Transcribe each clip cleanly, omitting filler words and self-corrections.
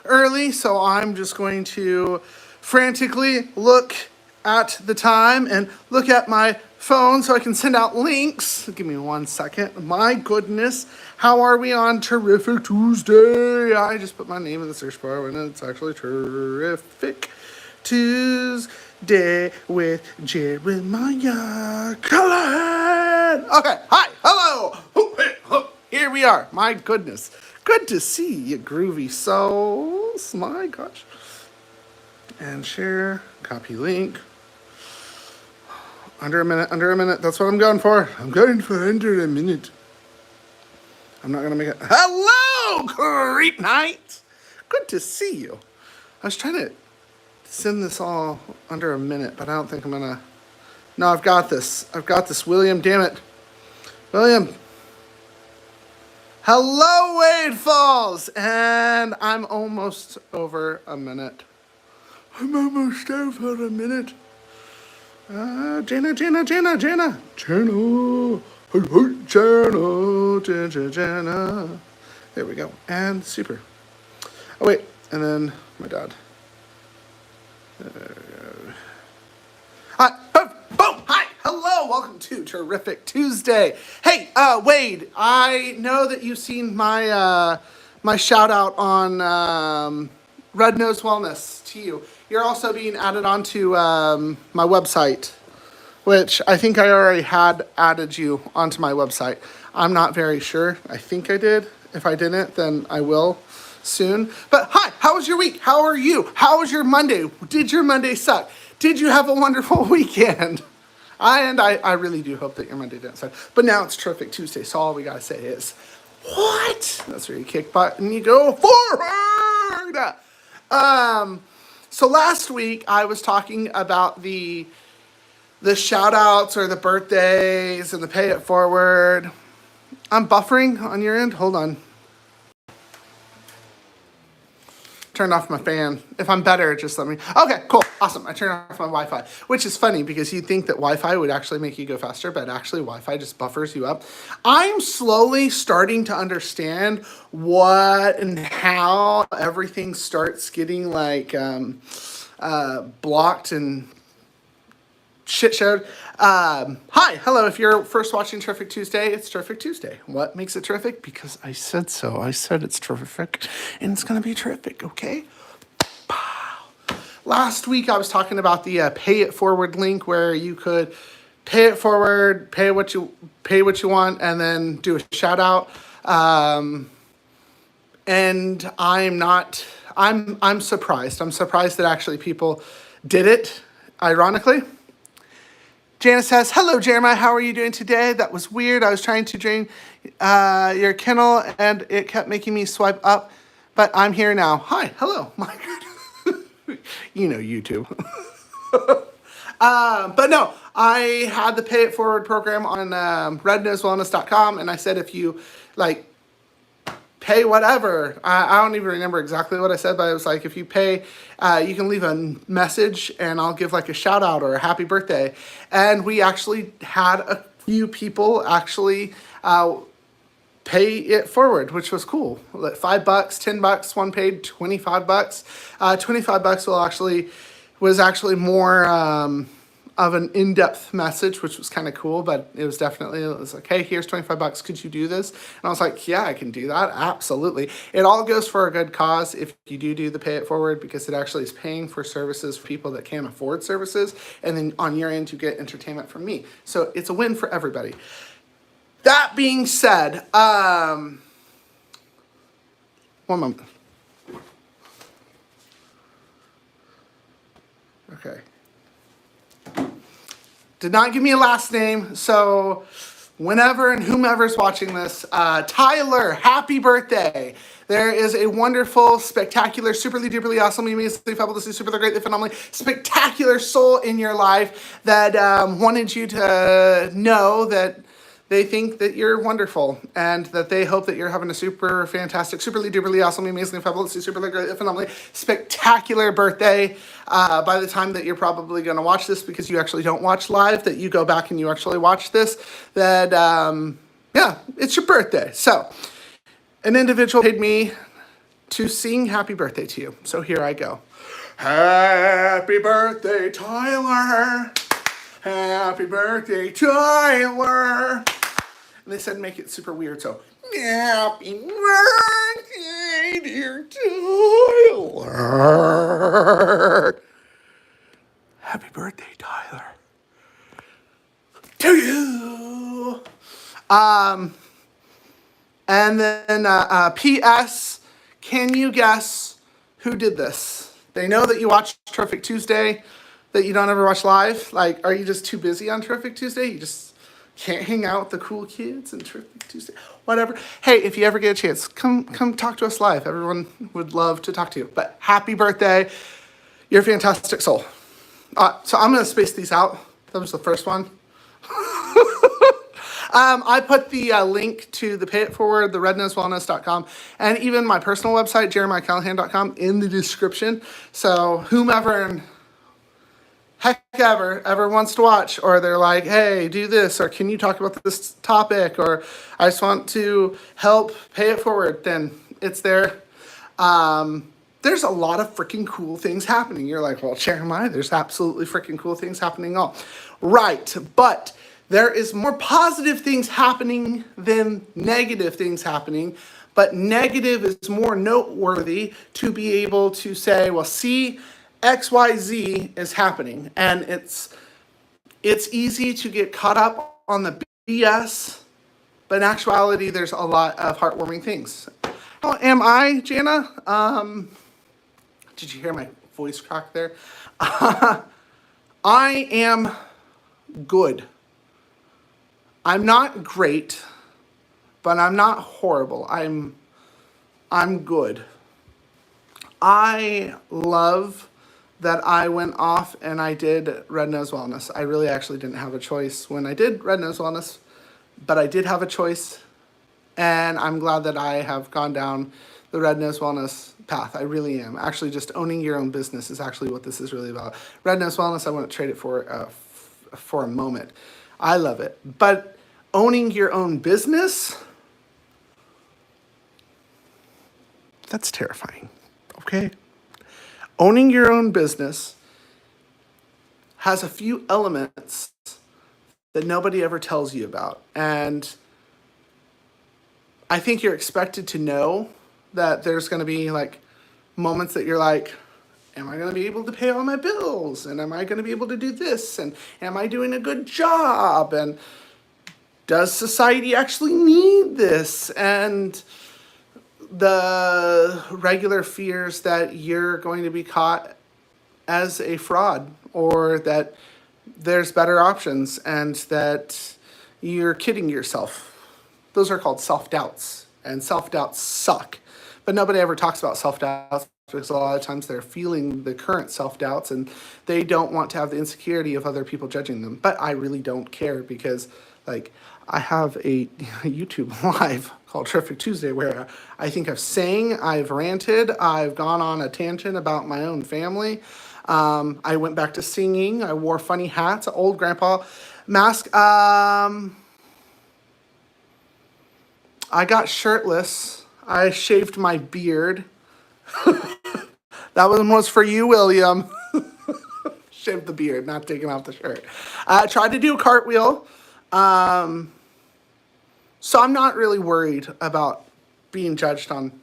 early, so I'm just going to frantically look at the time and look at my phone so I can send out links. Give me 1 second. My goodness, how are we on Terrific Tuesday? I just put my name in the search bar and it's actually Terrific Tuesday with Jeremiah Callihan. Okay, hi, hello. Here we are. My goodness. Good to see you, groovy souls. My gosh. And share, copy link. Under a minute. That's what I'm going for. I'm going for under a minute. I'm not going to make it. Hello, great night. Good to see you. I was trying to send this all under a minute, but I don't think I'm going to. No, I've got this. William, damn it. William. Hello, Wade Falls. And I'm almost over a minute. Jana. There we go. And super. Oh, wait. And then my dad. Hi. Boom. Hi. Hello. Welcome to Terrific Tuesday. Hey, Wade, I know that you've seen my shout out on Red Nose Wellness to you. You're also being added onto my website, which I think I already had added you onto my website. I'm not very sure. I think I did. If I didn't, then I will soon. But hi, how was your week? How are you? How was your Monday? Did your Monday suck? Did you have a wonderful weekend? I really do hope that your Monday didn't suck. But now it's Terrific Tuesday, so all we gotta say is, what? That's where you kick butt and you go forward. So last week I was talking about the shout outs or the birthdays and the pay it forward. I'm buffering on your end. Hold on. Turned off my fan. If I'm better, just let me. Okay, cool. Awesome. I turned off my Wi-Fi, which is funny because you'd think that Wi-Fi would actually make you go faster, but actually Wi-Fi just buffers you up. I'm slowly starting to understand what and how everything starts getting like blocked and shit showed. Hi, hello. If you're first watching Terrific Tuesday, it's Terrific Tuesday. What makes it terrific? Because I said so. I said it's terrific, and it's going to be terrific, okay? Last week, I was talking about the pay it forward link where you could pay it forward, pay what you want, and then do a shout out. And I'm surprised. I'm surprised that actually people did it, ironically. Janice says, hello, Jeremiah. How are you doing today? That was weird. I was trying to drain your kennel, and it kept making me swipe up, but I'm here now. Hi. Hello. My God. You know YouTube. But no, I had the Pay It Forward program on rednosewellness.com, and I said if you, like, pay whatever. I don't even remember exactly what I said, but it was like, if you pay, you can leave a message and I'll give like a shout out or a happy birthday. And we actually had a few people actually pay it forward, which was cool. Like $5, $10, one paid $25. $25 was actually more of an in-depth message, which was kind of cool, but it was like, hey, here's $25. Could you do this? And I was like, yeah, I can do that. Absolutely. It all goes for a good cause if you do the pay it forward, because it actually is paying for services for people that can't afford services. And then on your end, you get entertainment from me. So it's a win for everybody. That being said, one moment. Okay. Did not give me a last name, so whenever and whomever's watching this, Tyler, happy birthday. There is a wonderful, spectacular, superly, duperly, awesomely, amazingly, fabulously, superly, greatly, phenomenally, spectacular soul in your life that wanted you to know that they think that you're wonderful and that they hope that you're having a super fantastic, superly, duperly, awesomely, amazingly, fabulously, superly, greatly, phenomenally, spectacular birthday. By the time that you're probably going to watch this, because you actually don't watch live, that you go back and you actually watch this, that, yeah, it's your birthday. So, an individual paid me to sing happy birthday to you. So here I go. Happy birthday, Tyler. Happy birthday, Tyler. And they said make it super weird, so happy birthday, dear Tyler. Happy birthday, Tyler. To you. And then P.S. Can you guess who did this? They know that you watch Terrific Tuesday, that you don't ever watch live. Like, are you just too busy on Terrific Tuesday? You just can't hang out with the cool kids and Terrific Tuesday? Whatever. Hey, if you ever get a chance, come talk to us live. Everyone would love to talk to you. But happy birthday. You're a fantastic soul. So I'm going to space these out. That was the first one. I put the link to the Pay It Forward, the rednosewellness.com, and even my personal website, jeremiahcallihan.com, in the description. So whomever and heck ever wants to watch, or they're like, hey, do this, or can you talk about this topic, or I just want to help pay it forward, then it's there. There's a lot of freaking cool things happening. You're like, well, Jeremiah, there's absolutely freaking cool things happening all. Right, but there is more positive things happening than negative things happening, but negative is more noteworthy to be able to say, well, see, XYZ is happening. And it's easy to get caught up on the BS, but in actuality, there's a lot of heartwarming things. How am I, Jana? Did you hear my voice crack there? I am good. I'm not great, but I'm not horrible. I'm good. I love that I went off and I did Red Nose Wellness. I really actually didn't have a choice when I did Red Nose Wellness, but I did have a choice, and I'm glad that I have gone down the Red Nose Wellness path. I really am. Actually, just owning your own business is actually what this is really about. Red Nose Wellness, I wouldn't trade it for a moment. I love it. But owning your own business, that's terrifying, okay? Owning your own business has a few elements that nobody ever tells you about. And I think you're expected to know that there's going to be like moments that you're like, am I going to be able to pay all my bills? And am I going to be able to do this? And am I doing a good job? And does society actually need this? And the regular fears that you're going to be caught as a fraud, or that there's better options, and that you're kidding yourself. Those are called self-doubts, and self-doubts suck. But nobody ever talks about self-doubts because a lot of times they're feeling the current self-doubts and they don't want to have the insecurity of other people judging them. But I really don't care, because like, I have a YouTube live called Terrific Tuesday where I think I've sang, I've ranted, I've gone on a tangent about my own family. I went back to singing. I wore funny hats, an old grandpa mask. I got shirtless. I shaved my beard. That one was for you, William. Shaved the beard, not taking off the shirt. I tried to do a cartwheel. So I'm not really worried about being judged on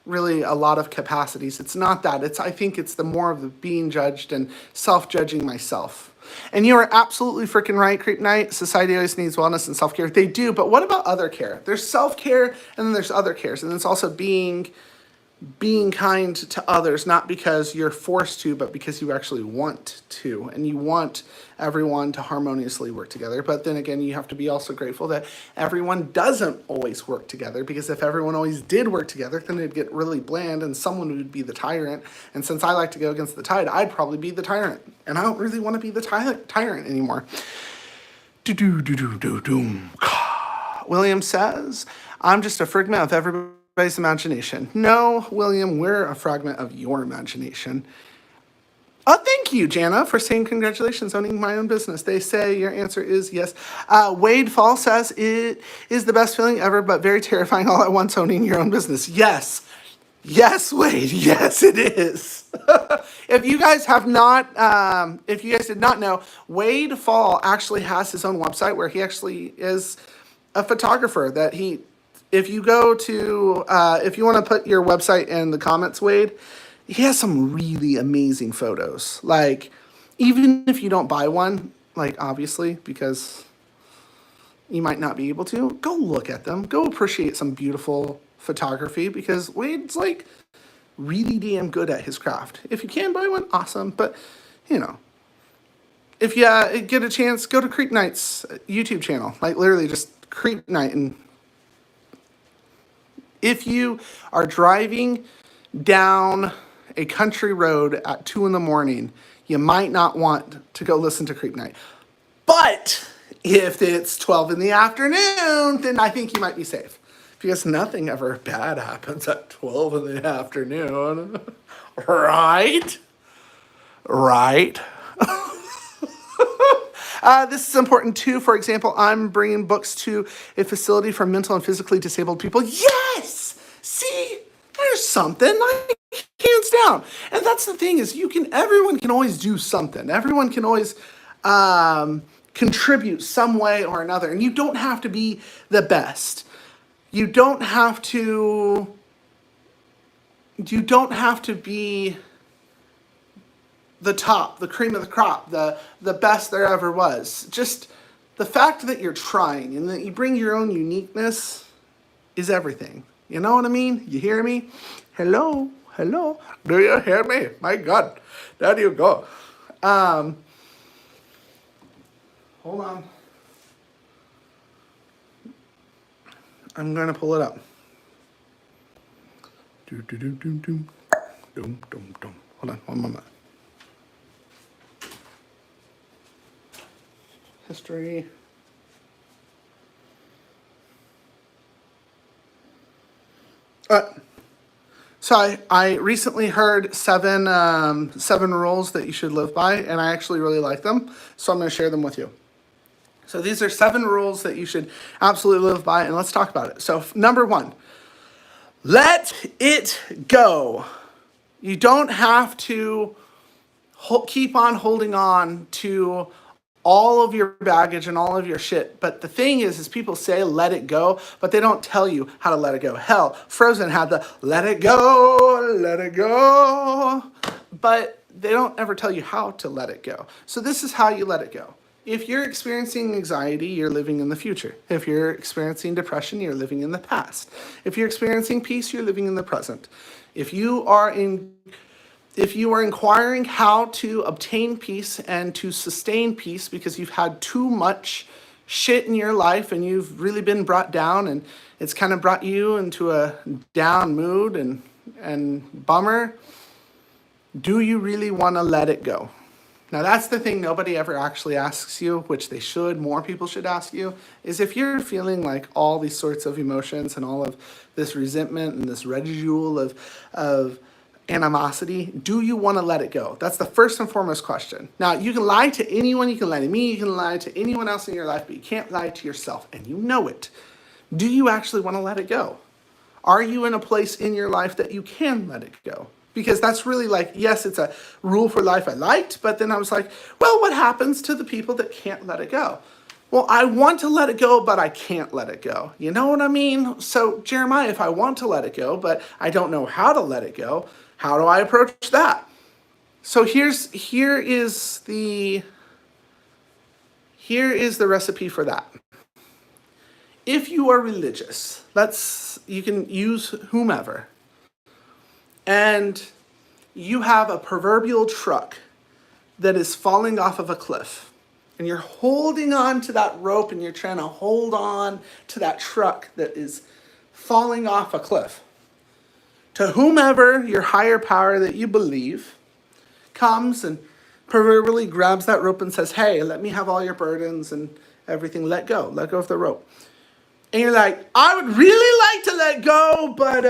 really a lot of capacities. It's not that. I think it's the more of the being judged and self-judging myself. And you are absolutely freaking right, Creep Night. Society always needs wellness and self-care. They do, but what about other care? There's self-care, and then there's other cares. And it's also being kind to others, not because you're forced to, but because you actually want to, and you want everyone to harmoniously work together. But then again, you have to be also grateful that everyone doesn't always work together, because if everyone always did work together, then it'd get really bland and someone would be the tyrant. And since I like to go against the tide, I'd probably be the tyrant, and I don't really want to be the tyrant anymore. William says, I'm just a figment of everybody's imagination. No, William, we're a fragment of your imagination. Oh, thank you, Jana, for saying congratulations owning my own business. They say your answer is yes. Wade Fall says it is the best feeling ever, but very terrifying all at once owning your own business. Yes. Yes, Wade. Yes, it is. If you guys have not, if you guys did not know, Wade Fall actually has his own website where he actually is a photographer. That he, if you go to, if you want to put your website in the comments, Wade, he has some really amazing photos. Like, even if you don't buy one, like obviously because you might not be able to, go look at them. Go appreciate some beautiful photography because Wade's like really damn good at his craft. If you can buy one, awesome. But, you know, if you get a chance, go to Creep Night's YouTube channel. Like literally just Creep Night. And if you are driving down a country road at 2 in the morning, you might not want to go listen to Creep Night. But if it's 12 in the afternoon, then I think you might be safe. Because nothing ever bad happens at 12 in the afternoon. Right? Right? This is important too. For example, I'm bringing books to a facility for mental and physically disabled people. Yes! See? There's something. Like, hands down. And that's the thing is everyone can always do something. Everyone can always contribute some way or another. And you don't have to be the best. You don't have to be the top, the cream of the crop, the best there ever was. Just the fact that you're trying and that you bring your own uniqueness is everything. You know what I mean? You hear me? Hello? Hello? Do you hear me? My God. There you go. Hold on. I'm going to pull it up. Hold on, one moment. History. So I recently heard seven rules that you should live by, and I actually really like them. So I'm going to share them with you. So these are 7 rules that you should absolutely live by, and let's talk about it. So number 1, let it go. You don't have to keep on holding on to all of your baggage and all of your shit. But the thing is people say let it go, but they don't tell you how to let it go. Hell, Frozen had the let it go, but they don't ever tell you how to let it go. So this is how you let it go. If you're experiencing anxiety, you're living in the future. If you're experiencing depression, you're living in the past. If you're experiencing peace, you're living in the present. If you are inquiring how to obtain peace and to sustain peace because you've had too much shit in your life and you've really been brought down and it's kind of brought you into a down mood and bummer, do you really want to let it go? Now that's the thing nobody ever actually asks you, which they should, more people should ask you, is if you're feeling like all these sorts of emotions and all of this resentment and this residue of animosity, do you want to let it go? That's the first and foremost question. Now, you can lie to anyone, you can lie to me, you can lie to anyone else in your life, but you can't lie to yourself, and you know it. Do you actually want to let it go? Are you in a place in your life that you can let it go? Because that's really like, yes, it's a rule for life I liked, but then I was like, well, what happens to the people that can't let it go? Well, I want to let it go, but I can't let it go. You know what I mean? So, Jeremiah, if I want to let it go, but I don't know how to let it go, how do I approach that? So here is the recipe for that. If you are religious, you can use whomever, and you have a proverbial truck that is falling off of a cliff, and you're holding on to that rope and you're trying to hold on to that truck that is falling off a cliff. To whomever, your higher power that you believe, comes and proverbially grabs that rope and says, hey, let me have all your burdens and everything, let go of the rope. And you're like, I would really like to let go, but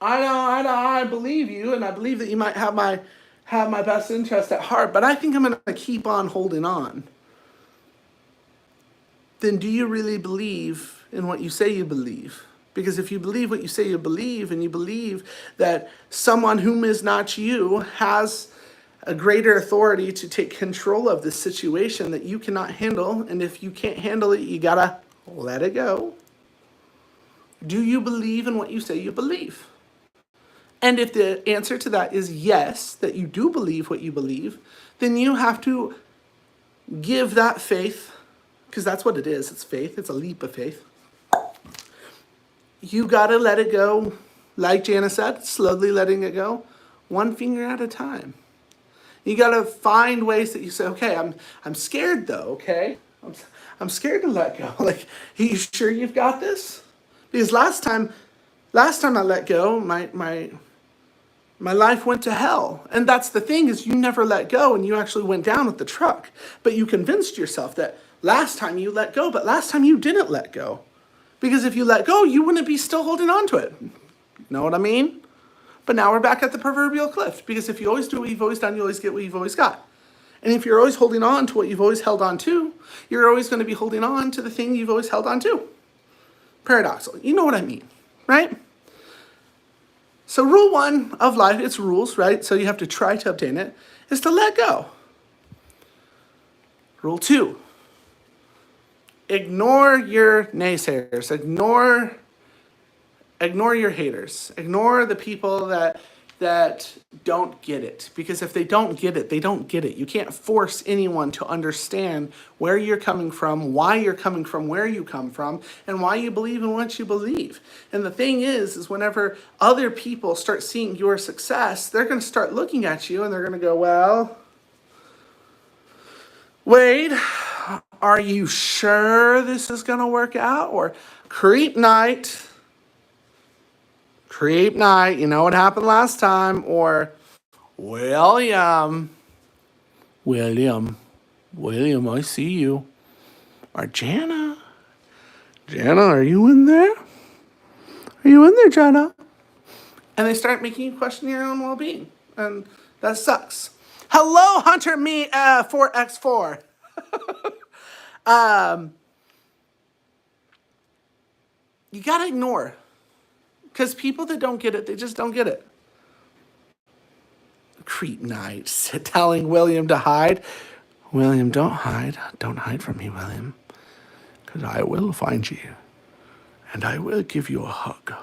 I believe you, and I believe that you might have my best interest at heart, but I think I'm going to keep on holding on. Then do you really believe in what you say you believe? Because if you believe what you say you believe, and you believe that someone whom is not you has a greater authority to take control of this situation that you cannot handle, and if you can't handle it, you gotta let it go. Do you believe in what you say you believe? And if the answer to that is yes, that you do believe what you believe, then you have to give that faith, because that's what it is. It's faith. It's a leap of faith. You gotta let it go, like Jana said, slowly letting it go, one finger at a time. You gotta find ways that you say, okay, I'm scared though, okay? I'm scared to let go. Like, are you sure you've got this? Because last time I let go, my life went to hell. And that's the thing, is you never let go, and you actually went down with the truck. But you convinced yourself that last time you let go, but last time you didn't let go. Because if you let go, you wouldn't be still holding on to it. Know what I mean? But now we're back at the proverbial cliff. Because if you always do what you've always done, you always get what you've always got. And if you're always holding on to what you've always held on to, you're always going to be holding on to the thing you've always held on to. Paradoxical. You know what I mean, right? So rule one of life, it's rules, right? So you have to try to obtain it, is to let go. Rule two, ignore your naysayers. Ignore your haters. Ignore the people that don't get it. Because if they don't get it, they don't get it. You can't force anyone to understand where you're coming from, why you're coming from, where you come from, and why you believe in what you believe. And the thing is whenever other people start seeing your success, they're going to start looking at you and they're going to go, well, Wade, are you sure this is going to work out? Or creep night, you know what happened last time? Or William, I see you. Or Jana, are you in there? Are you in there, Jana? And they start making you question your own well-being. And that sucks. Hello, Hunter Me 4x4. You gotta ignore. Because people that don't get it, they just don't get it. Creep night, telling William to hide. William, don't hide. Don't hide from me, William. Because I will find you. And I will give you a hug.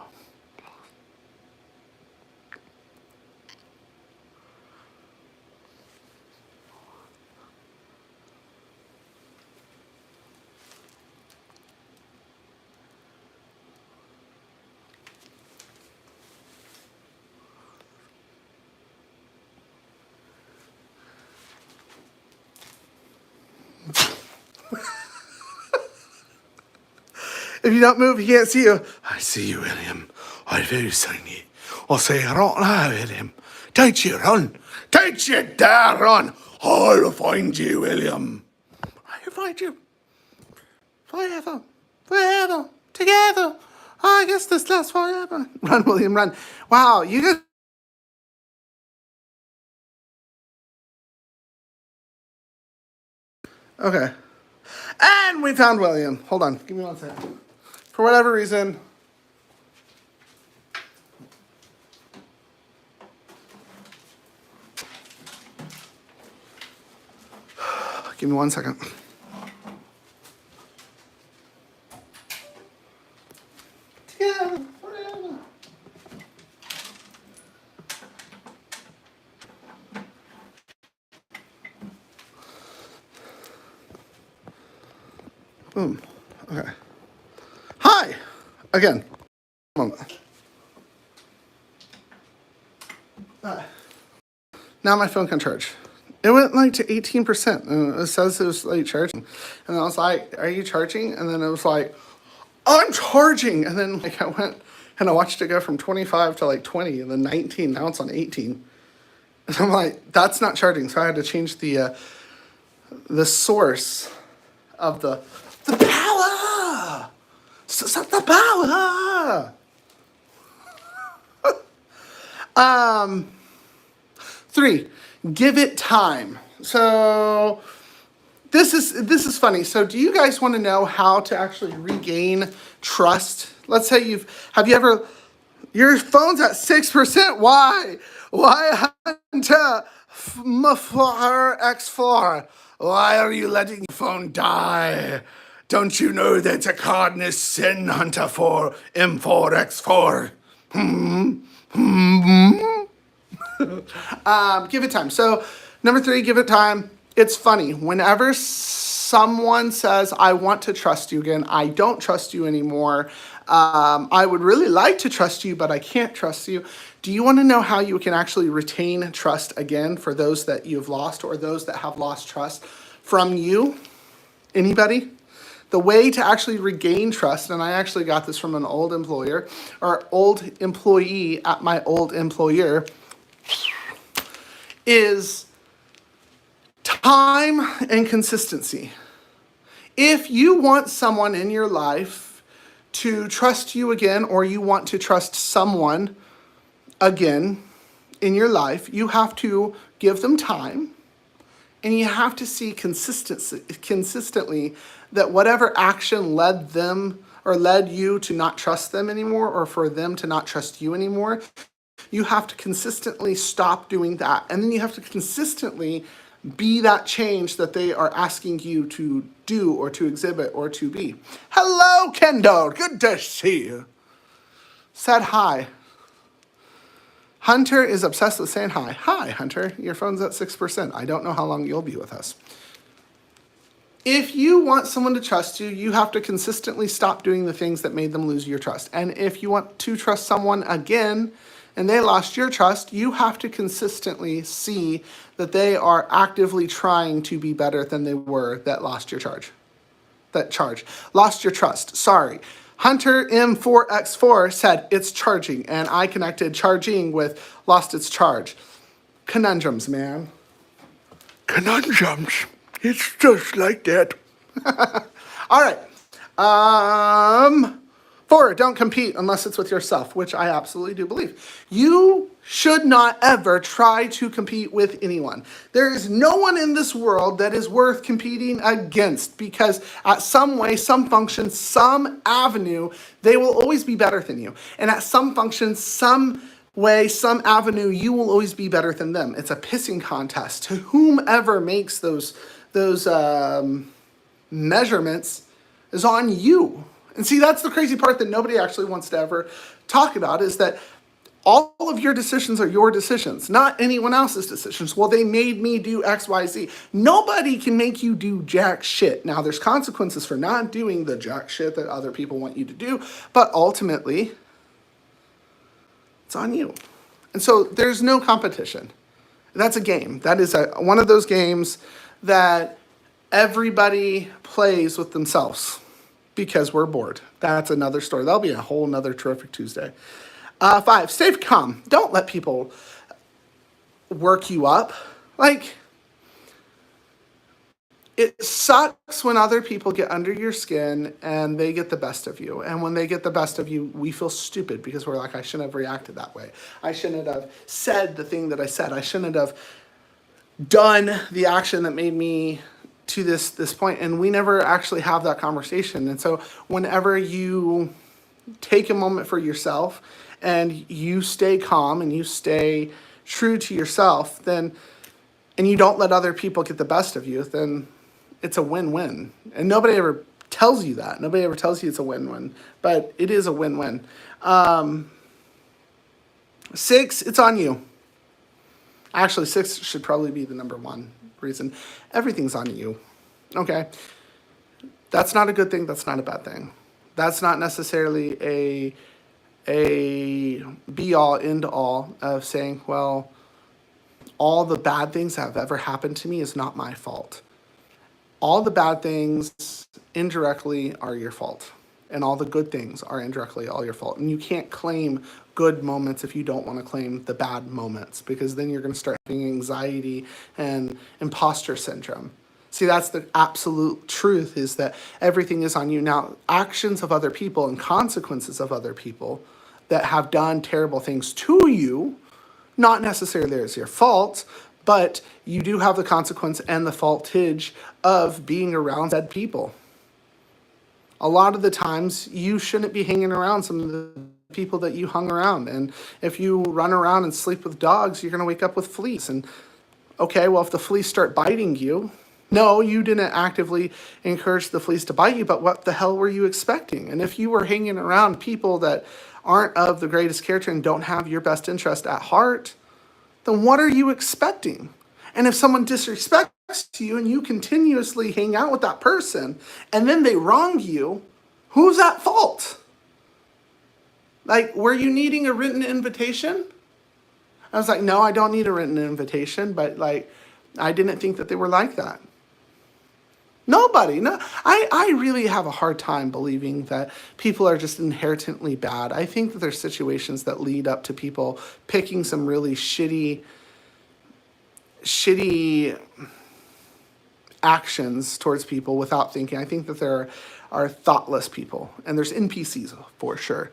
If you don't move, he can't see you. I see you, William. I do see you. I'll say it right now, William. Don't you run. Don't you dare run. I'll find you, William. I'll find you. Forever. Together. I guess this lasts forever. Run, William, run. Wow, you guys. Okay. And we found William. Hold on. Give me 1 second. For whatever reason. Give me 1 second. Together forever. Boom. Okay. Hi! Again. Now my phone can charge. It went like to 18%. And it says it was like charging. And I was like, are you charging? And then it was like, I'm charging! And then like I went and I watched it go from 25 to like 20 and then 19. Now it's on 18. And I'm like, that's not charging. So I had to change the source of the power! Set the power! 3, give it time. So this is funny. So do you guys want to know how to actually regain trust Let's say have you ever, your phone's at 6%. Why? Why, Hunter? M4 X4. Why are you letting your phone die? Don't you know that's a cardinal sin, Hunter, for M4 X4? Give it time. So, number 3, give it time. It's funny. Whenever someone says, I want to trust you again, I don't trust you anymore, I would really like to trust you, but I can't trust you. Do you want to know how you can actually retain trust again for those that you've lost or those that have lost trust from you? Anybody? The way to actually regain trust, and I actually got this from an old employer or old employee at my old employer, is time and consistency. If you want someone in your life to trust you again, or you want to trust someone again in your life, you have to give them time, and you have to see consistently that whatever action led them or led you to not trust them anymore, or for them to not trust you anymore, you have to consistently stop doing that. And then you have to consistently be that change that they are asking you to do or to exhibit or to be. Hello, Kendall. Good to see you. Said hi. Hunter is obsessed with saying hi. Hi, Hunter. Your phone's at 6%. I don't know how long you'll be with us. If you want someone to trust you, you have to consistently stop doing the things that made them lose your trust. And if you want to trust someone again and they lost your trust, you have to consistently see that they are actively trying to be better than they were that lost your lost your trust. Sorry. Hunter M4X4 said it's charging, and I connected charging with lost its charge. Conundrums, man. Conundrums. It's just like that. All right. 4, don't compete unless it's with yourself, which I absolutely do believe. You should not ever try to compete with anyone. There is no one in this world that is worth competing against, because at some way, some function, some avenue, they will always be better than you. And at some function, some way, some avenue, you will always be better than them. It's a pissing contest. To whomever makes those measurements is on you. And see, that's the crazy part that nobody actually wants to ever talk about, is that all of your decisions are your decisions, not anyone else's decisions. Well, they made me do X, Y, Z. Nobody can make you do jack shit. Now, there's consequences for not doing the jack shit that other people want you to do, but ultimately, it's on you. And so there's no competition. That's a game. That is one of those games that everybody plays with themselves because we're bored. That's another story. That'll be a whole nother terrific Tuesday. 5, stay calm. Don't let people work you up. Like, it sucks when other people get under your skin and they get the best of you. And when they get the best of you, we feel stupid because we're like, I shouldn't have reacted that way. I shouldn't have said the thing that I said. I shouldn't have done the action that made me to this point. And we never actually have that conversation. And so whenever you take a moment for yourself and you stay calm and you stay true to yourself, then, and you don't let other people get the best of you, then it's a win-win. And nobody ever tells you that. Nobody ever tells you it's a win-win, but it is a win-win. 6, it's on you. Actually, 6 should probably be the number 1 reason. Everything's on you, okay? That's not a good thing. That's not a bad thing. That's not necessarily a be-all, end-all of saying, well, all the bad things that have ever happened to me is not my fault. All the bad things indirectly are your fault. And all the good things are indirectly all your fault. And you can't claim good moments if you don't want to claim the bad moments, because then you're going to start having anxiety and imposter syndrome. See, that's the absolute truth, is that everything is on you. Now, actions of other people and consequences of other people that have done terrible things to you, not necessarily as your fault, but you do have the consequence and the faultage of being around said people. A lot of the times, you shouldn't be hanging around some of the people that you hung around. And if you run around and sleep with dogs, you're going to wake up with fleas. And okay, well, if the fleas start biting you, no, you didn't actively encourage the fleas to bite you, but what the hell were you expecting? And if you were hanging around people that aren't of the greatest character and don't have your best interest at heart, then what are you expecting? And if someone disrespects you and you continuously hang out with that person and then they wrong you, who's at fault? Like, were you needing a written invitation? I was like, no, I don't need a written invitation, but like, I didn't think that they were like that. Nobody. No, I really have a hard time believing that people are just inherently bad. I think that there's situations that lead up to people picking some really shitty actions towards people without thinking. I think that there are thoughtless people, and there's NPCs for sure.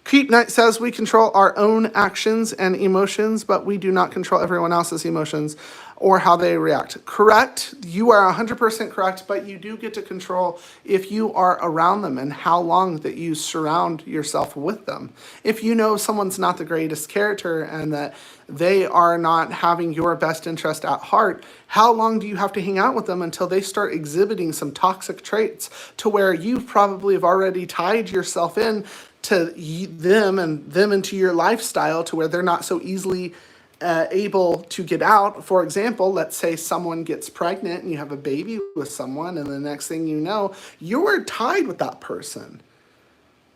Creep Knight says we control our own actions and emotions, but we do not control everyone else's emotions or how they react. Correct. You are 100% correct, but you do get to control if you are around them and how long that you surround yourself with them. If you know someone's not the greatest character and that they are not having your best interest at heart, how long do you have to hang out with them until they start exhibiting some toxic traits to where you probably have already tied yourself in to them and them into your lifestyle to where they're not so easily able to get out. For example, let's say someone gets pregnant and you have a baby with someone, and the next thing you know, you're tied with that person.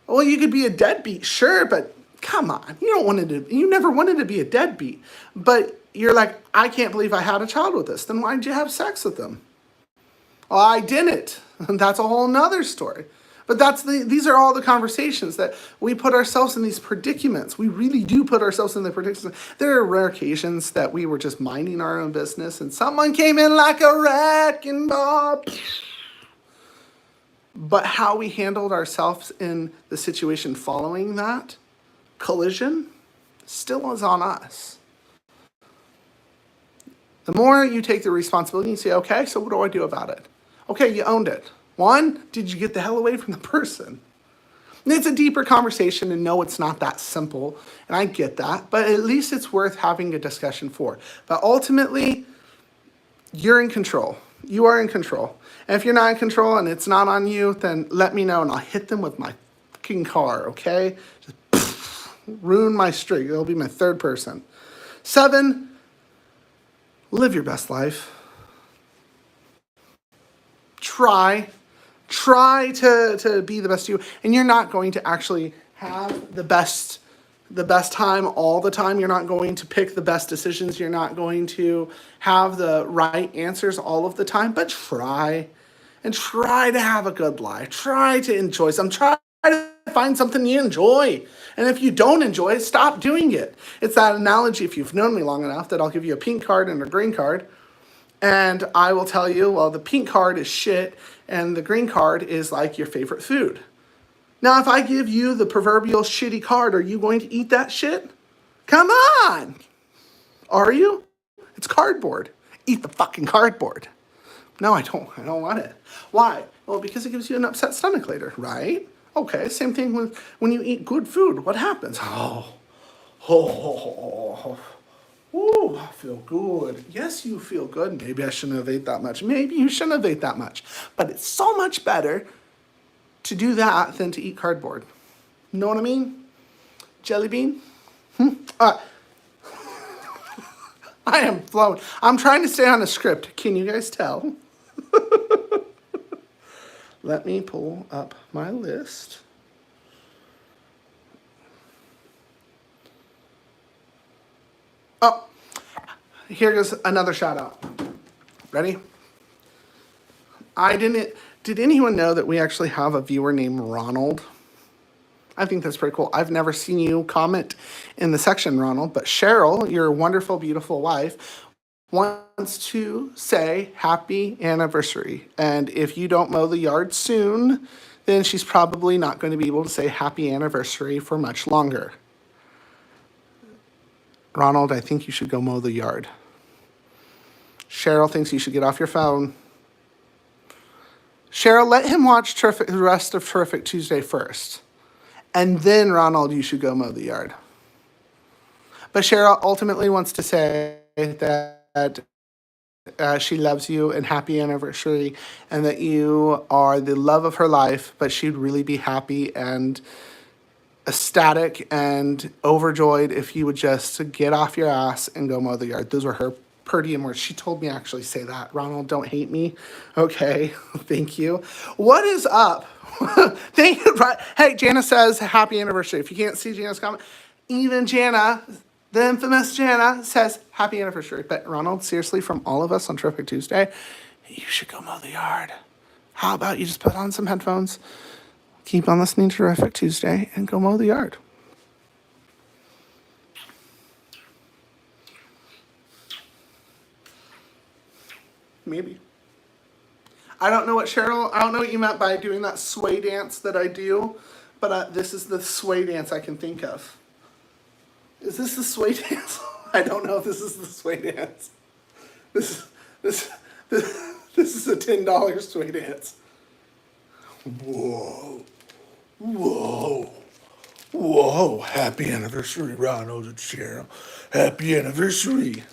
Well, you could be a deadbeat, sure, but come on, you never wanted to be a deadbeat. But you're like, I can't believe I had a child with this. Then why did you have sex with them? Well, I didn't. That's a whole nother story. But these are all the conversations that we put ourselves in, these predicaments. We really do put ourselves in the predicaments. There are rare occasions that we were just minding our own business and someone came in like a wrecking ball. But how we handled ourselves in the situation following that collision still is on us. The more you take the responsibility and say, okay, so what do I do about it? Okay, you owned it. One, did you get the hell away from the person? And it's a deeper conversation, and no, it's not that simple, and I get that, but at least it's worth having a discussion for. But ultimately, you're in control. You are in control. And if you're not in control and it's not on you, then let me know, and I'll hit them with my fucking car, okay? Just ruin my streak. It'll be my third person. 7, live your best life. Try to be the best you, and you're not going to actually have the best time all the time. You're not going to pick the best decisions. You're not going to have the right answers all of the time, but try to have a good life. Try to enjoy some. Try to find something you enjoy. And if you don't enjoy it, stop doing it. It's that analogy, if you've known me long enough, that I'll give you a pink card and a green card. And I will tell you, well, the pink card is shit, and the green card is like your favorite food. Now, if I give you the proverbial shitty card, are you going to eat that shit? Come on! Are you? It's cardboard. Eat the fucking cardboard. No, I don't want it. Why? Well, because it gives you an upset stomach later, right? Okay, same thing with when you eat good food. What happens? Oh. Ooh, I feel good. Yes, you feel good. Maybe I shouldn't have ate that much. Maybe you shouldn't have ate that much. But it's so much better to do that than to eat cardboard. Know what I mean? Jelly bean? I am flowing. I'm trying to stay on a script. Can you guys tell? Let me pull up my list. Oh, here goes another shout out. Ready? Did anyone know that we actually have a viewer named Ronald? I think that's pretty cool. I've never seen you comment in the section, Ronald, but Cheryl, your wonderful, beautiful wife, wants to say happy anniversary. And if you don't mow the yard soon, then she's probably not going to be able to say happy anniversary for much longer. Ronald, I think you should go mow the yard. Cheryl thinks you should get off your phone. Cheryl, let him watch the rest of Terrific Tuesday first. And then, Ronald, you should go mow the yard. But Cheryl ultimately wants to say that she loves you and happy anniversary, and that you are the love of her life, but she'd really be happy and ecstatic and overjoyed if you would just get off your ass and go mow the yard. Those were her Purdian words. She told me to actually say that. Ronald, don't hate me. Okay, thank you. What is up? Thank you. Hey, Jana says happy anniversary. If you can't see Jana's comment, even Jana, the infamous Jana, says happy anniversary. But Ronald, seriously, from all of us on Terrific Tuesday, you should go mow the yard. How about you just put on some headphones, keep on listening to Terrific Tuesday, and go mow the yard? Maybe. I don't know what you meant by doing that sway dance that I do, but this is the sway dance I can think of. Is this the sway dance? I don't know if this is the sway dance. This is a $10 sway dance. Whoa. Whoa. Whoa. Happy anniversary, Ronald and Cheryl. Happy anniversary.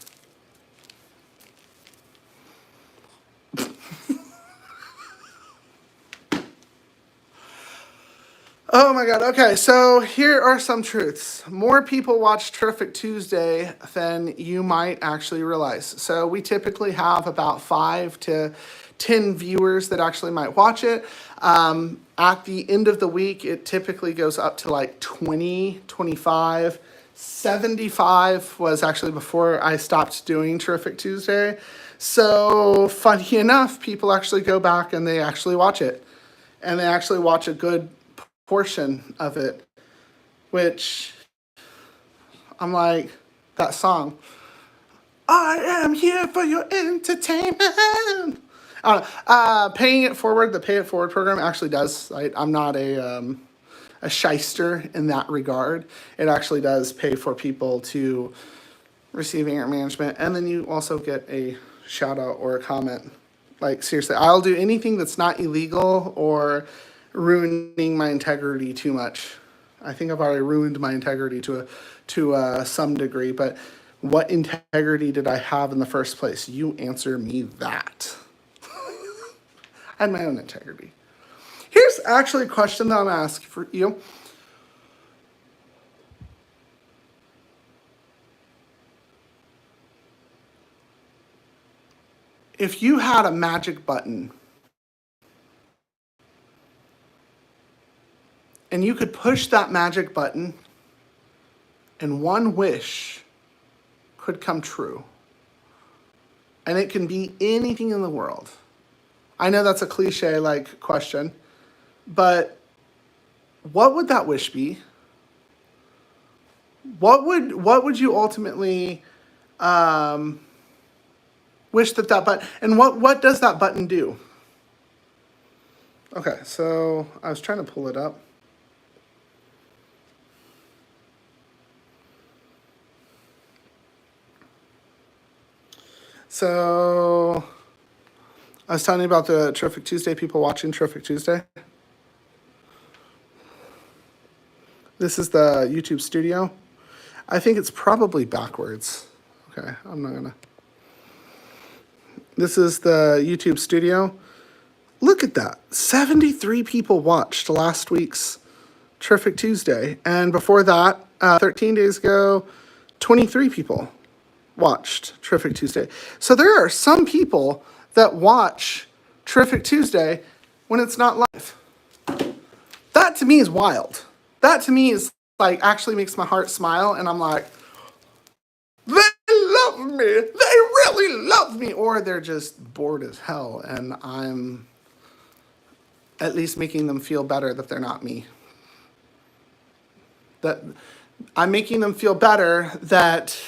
Oh my God. Okay, so here are some truths. More people watch Terrific Tuesday than you might actually realize. So we typically have about 5 to 10 viewers that actually might watch it. At the end of the week, it typically goes up to like 20, 25, 75 was actually before I stopped doing Terrific Tuesday. So funny enough, people actually go back and they actually watch it. And they actually watch a good portion of it, which I'm like, that song, I am here for your entertainment. Paying it forward, the Pay It Forward program actually does. I'm not a shyster in that regard. It actually does pay for people to receive anger management, and then you also get a shout out or a comment. Like seriously, I'll do anything that's not illegal or ruining my integrity too much. I think I've already ruined my integrity to some degree, but what integrity did I have in the first place? You answer me that. I had my own integrity. Here's actually a question that I'm asking for you. If you had a magic button and you could push that magic button and one wish could come true, and it can be anything in the world. I know that's a cliche like question, but what would that wish be? What would you ultimately wish that button, and what does that button do? Okay, so I was trying to pull it up. So I was telling you about the Terrific Tuesday, people watching Terrific Tuesday. This is the YouTube studio. I think it's probably backwards. Okay, I'm not gonna. This is the YouTube studio. Look at that. 73 people watched last week's Terrific Tuesday. And before that, 13 days ago, 23 people watched Terrific Tuesday. So there are some people that watch Terrific Tuesday when it's not live. That to me is wild. That to me is like actually makes my heart smile, and I'm like, they love me. They really love me. Or they're just bored as hell, and I'm at least making them feel better that they're not me. That I'm making them feel better that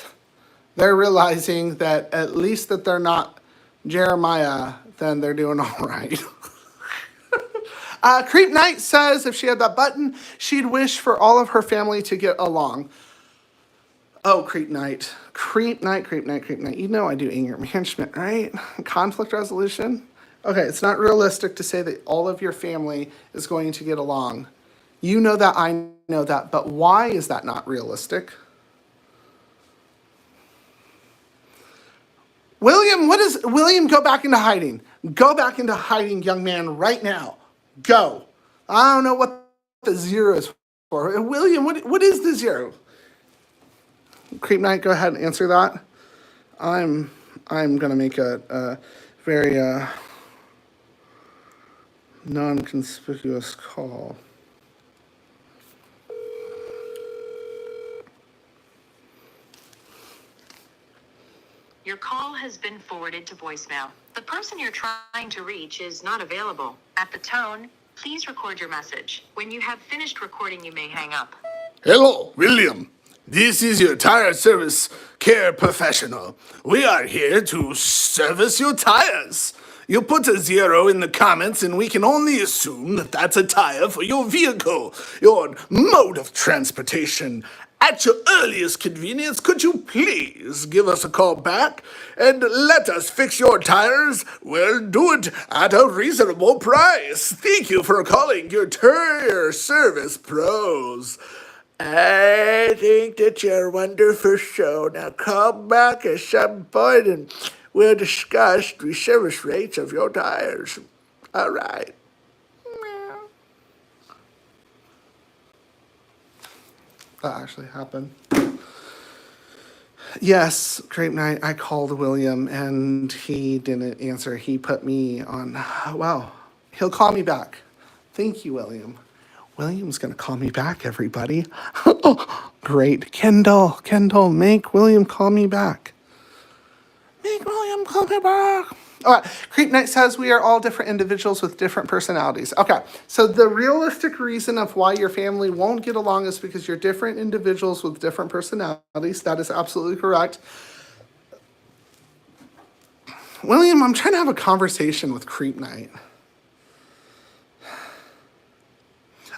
they're realizing that at least that they're not Jeremiah, then they're doing all right. Creep Knight says if she had that button, she'd wish for all of her family to get along. Oh, Creep Knight. Creep Knight. You know I do anger management, right? Conflict resolution. Okay, it's not realistic to say that all of your family is going to get along. You know that, I know that, but why is that not realistic? William, go back into hiding. Go back into hiding, young man, right now. Go. I don't know what the zero is for. William, what is the zero? Creep Knight, go ahead and answer that. I'm gonna make a very non-conspicuous call. Your call has been forwarded to voicemail. The person you're trying to reach is not available. At the tone, please record your message. When you have finished recording, you may hang up. Hello, William. This is your tire service care professional. We are here to service your tires. You put a zero in the comments, and we can only assume that that's a tire for your vehicle, your mode of transportation. At your earliest convenience, could you please give us a call back and let us fix your tires? We'll do it at a reasonable price. Thank you for calling your tire service pros. I think that you're a wonderful show. Now call back at some point and we'll discuss the service rates of your tires. All right. That actually happened. Yes, Crepe Night, I called William and he didn't answer. He put me on, wow, he'll call me back. Thank you, William. William's gonna call me back, everybody. Oh, great. Kendall, make William call me back. Make William call me back. All right, Creep Knight says we are all different individuals with different personalities. Okay, so the realistic reason of why your family won't get along is because you're different individuals with different personalities. That is absolutely correct. William, I'm trying to have a conversation with Creep Knight.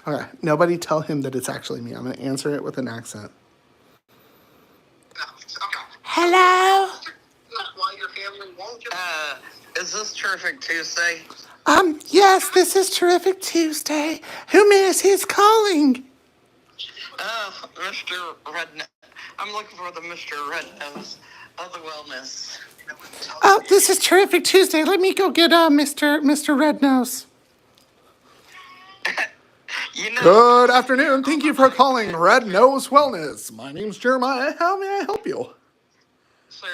Okay, nobody tell him that it's actually me. I'm going to answer it with an accent. Hello? Is this Terrific Tuesday? Yes, this is Terrific Tuesday. Who is calling? Mr. Rednose. I'm looking for the Mr. Rednose of the wellness. Oh, this is Terrific Tuesday. Let me go get Mr. Rednose. Good afternoon. Thank you for calling Red Nose Wellness. My name's Jeremiah. How may I help you? Sir,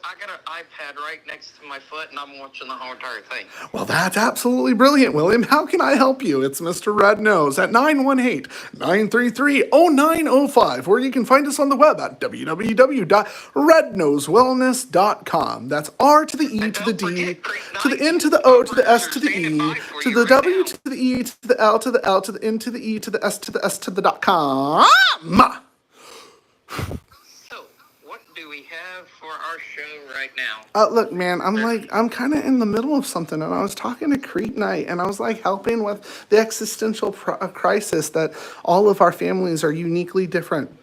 I got an iPad right next to my foot, and I'm watching the whole entire thing. Well, that's absolutely brilliant, William. How can I help you? It's Mr. Red Nose at 918-933-0905, or you can find us on the web at www.rednosewellness.com. That's R to the E to the D, to the N to the O to the S to the E, to the W to the E to the L to the L to the N to the E to the S to the S to the .com. Do we have for our show right now? Look, man, I'm kind of in the middle of something, and I was talking to Creep Knight, and I was helping with the existential crisis that all of our families are uniquely different,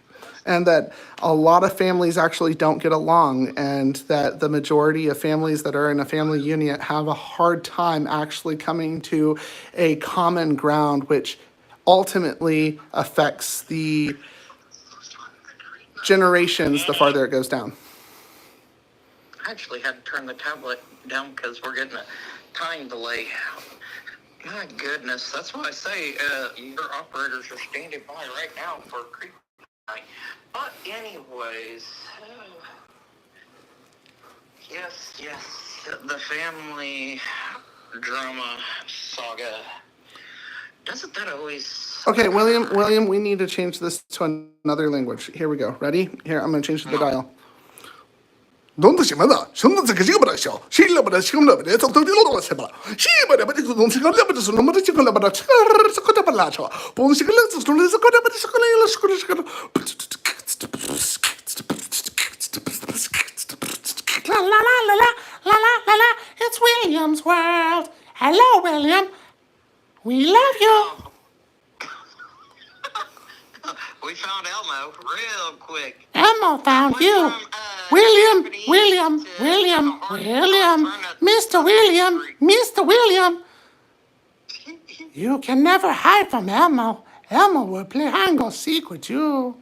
and that a lot of families actually don't get along, and that the majority of families that are in a family unit have a hard time actually coming to a common ground, which ultimately affects the generations the farther it goes down. I actually had to turn the tablet down because we're getting a time delay. My goodness, that's why I say your operators are standing by right now for Creep Night. But anyways, yes, the family drama saga. Doesn't that always... Okay, William, we need to change this to another language. Here we go. Ready? Here, I'm going to change the dial. La la la la la la la la. It's William's world. Hello, William. We love you. We found Elmo real quick. Elmo found you. William, William, William, William, Mr. William, Mr. William. You can never hide from Elmo. Elmo will play hide and seek with you.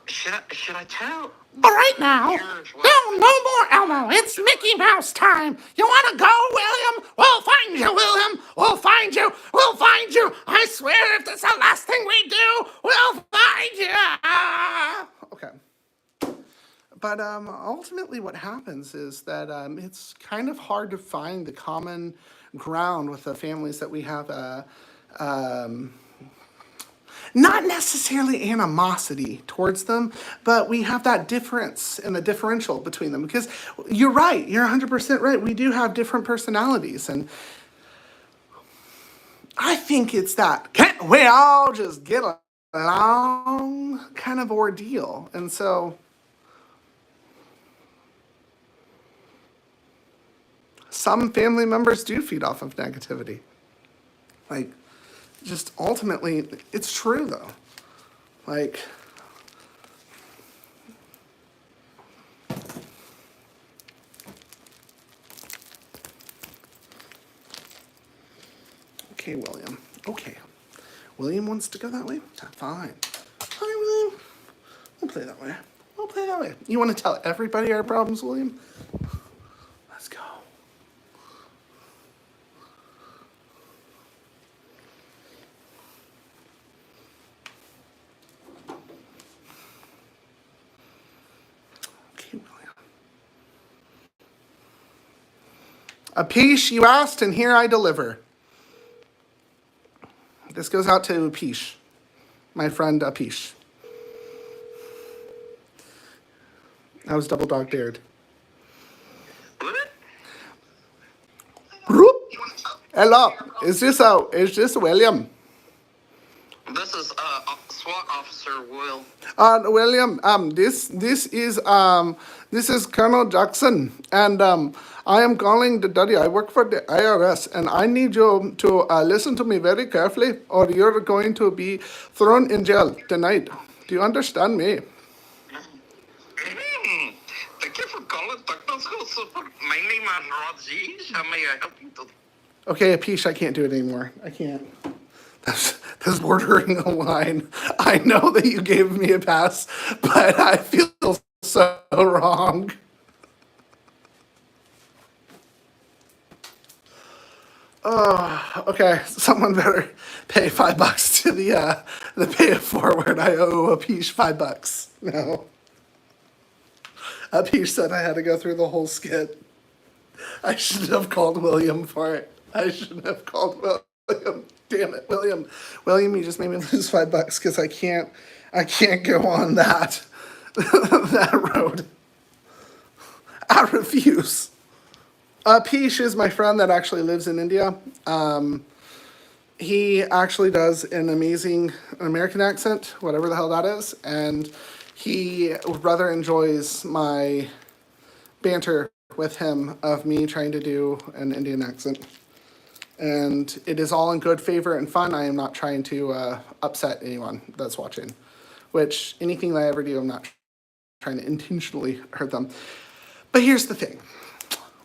Should I tell? All right now. No more Elmo. It's Mickey Mouse time. You want to go, William? We'll find you, William. We'll find you. We'll find you. I swear if that's the last thing we do, we'll find you. Okay. But ultimately what happens is that it's kind of hard to find the common ground with the families that we have not necessarily animosity towards them, but we have that difference and the differential between them. Because you're right, you're 100% right. We do have different personalities. And I think it's that, can't we all just get along kind of ordeal. And so some family members do feed off of negativity. Like, just ultimately, it's true though. Like, okay, William. Okay. William wants to go that way? Fine. Fine, William. We'll play that way. We'll play that way. You want to tell everybody our problems, William? Let's go. Apish, you asked, and here I deliver. This goes out to Apish, my friend Apish. I was double dog dared. Hello, is this William? This is SWAT Officer Will. William, this is Colonel Jackson, and I am calling the daddy. I work for the IRS, and I need you to listen to me very carefully, or you're going to be thrown in jail tonight. Do you understand me? Thank you for calling technical support. My name is Rajesh. How may I help you today? Okay, Apish, I can't do it anymore. I can't. That's bordering a line. I know that you gave me a pass, but I feel so wrong. Oh, okay. Someone better pay $5 to the pay it forward. I owe Apish $5. No. Apish said I had to go through the whole skit. I should have called William for it. I should have called William. Damn it, William. William, you just made me lose $5 because I can't go on that that road. I refuse. Peesh is my friend that actually lives in India. He actually does an amazing American accent, whatever the hell that is, and he rather enjoys my banter with him of me trying to do an Indian accent. And it is all in good favor and fun. I am not trying to upset anyone that's watching, which anything that I ever do, I'm not trying to intentionally hurt them. But here's the thing.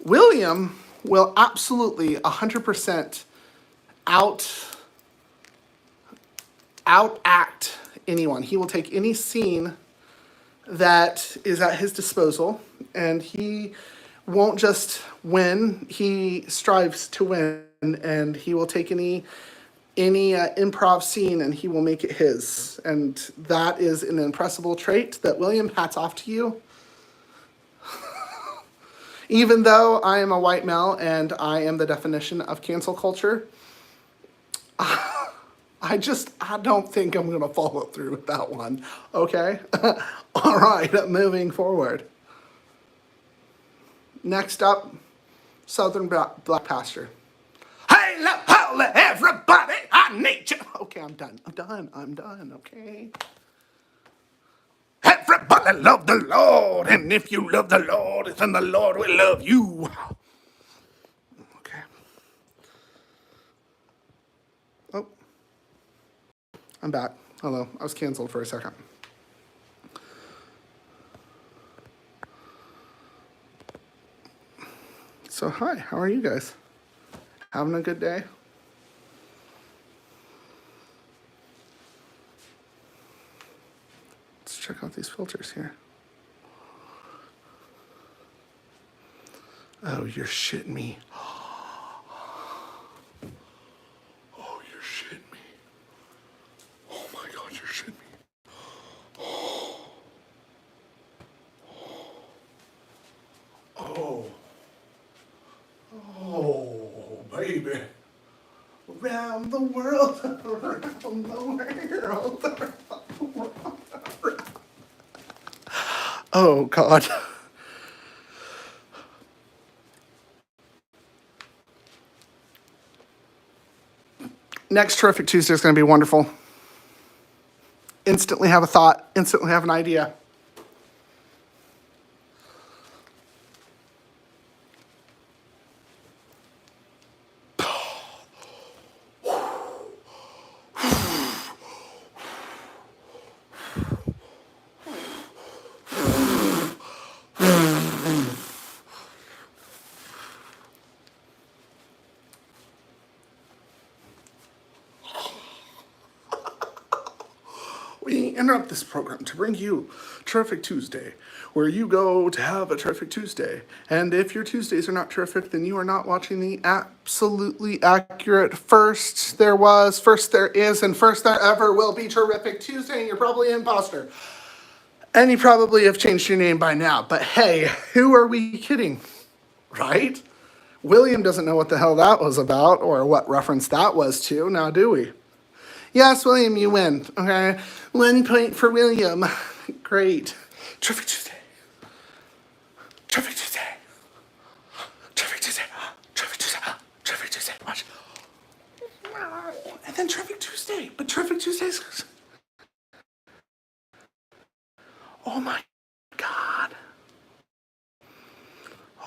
William will absolutely 100% outact anyone. He will take any scene that is at his disposal, and he won't just win, he strives to win, and he will take any improv scene and he will make it his. And that is an impressible trait that, William, hats off to you. Even though I am a white male and I am the definition of cancel culture, I don't think I'm going to follow through with that one, okay? All right, moving forward. Next up, Southern Black Pasture. Hey, holla, everybody, I need you. Okay, I'm done, okay? Everybody love the Lord, and if you love the Lord, then the Lord will love you. Okay. Oh, I'm back. Hello, I was canceled for a second. So hi, how are you guys? Having a good day? Let's check out these filters here. Oh, you're shitting me. Oh, you're shitting me. Oh my God, you're shitting me. Oh. Oh, baby. Around the world, around the world, around. Oh, God. Next Terrific Tuesday is going to be wonderful. Instantly have a thought, instantly have an idea. We interrupt this program to bring you Terrific Tuesday, where you go to have a Terrific Tuesday. And if your Tuesdays are not terrific, then you are not watching the absolutely accurate first there was, first there is, and first there ever will be Terrific Tuesday, and you're probably an imposter. And you probably have changed your name by now. But hey, who are we kidding? Right? William doesn't know what the hell that was about or what reference that was to, now do we? Yes, William, you win. Okay. 1 point for William. Great. Terrific Tuesday. Terrific Tuesday. Terrific Tuesday. Terrific Tuesday. Terrific Tuesday. Watch. And then Terrific Tuesday. But Terrific Tuesdays. Oh my God.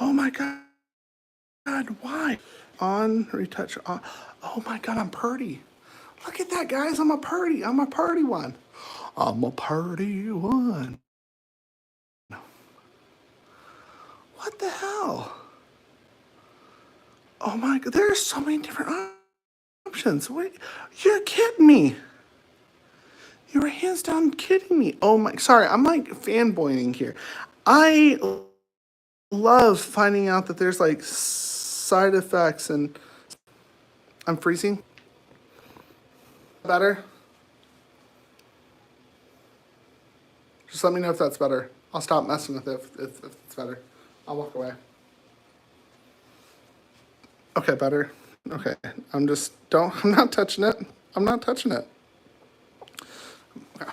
Oh my God. Why? On, retouch, on. Oh my God, I'm purdy. Look at that, guys. I'm a purdy. I'm a purdy one. I'm a purdy one. What the hell? Oh my God, there's so many different options. Wait, you're kidding me. You were hands down kidding me. Oh my, sorry, I'm like fanboying here. I love finding out that there's like side effects and I'm freezing. Better? Just let me know if that's better. I'll stop messing with it if it's better. I'll walk away. Okay, better. Okay, I'm not touching it. I'm not touching it. Okay.